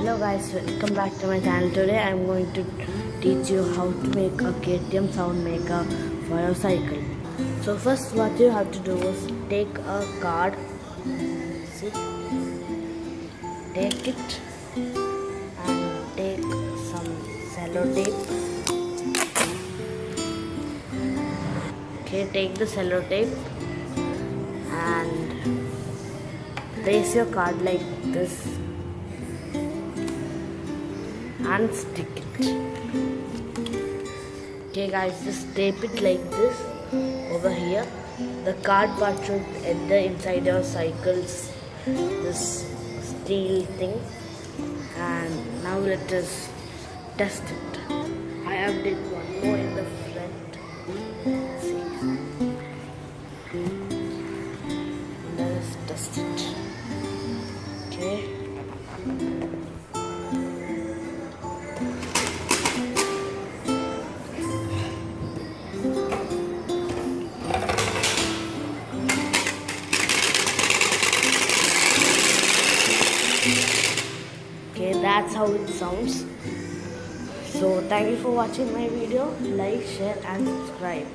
Hello guys, welcome back to my channel. Today I am going to teach you how to make a KTM sound maker for your cycle. So first what you have to do is take a card, see, take it and take some sellotape. Okay, take the sellotape and place your card like this and stick it. Okay guys, just tape it like this over here. The card part should enter inside your cycle's this steel thing, and now let us test it. I have did one more in the front. See, let us test it. Okay. Okay, that's how it sounds. So thank you for watching my video. Like, share and subscribe.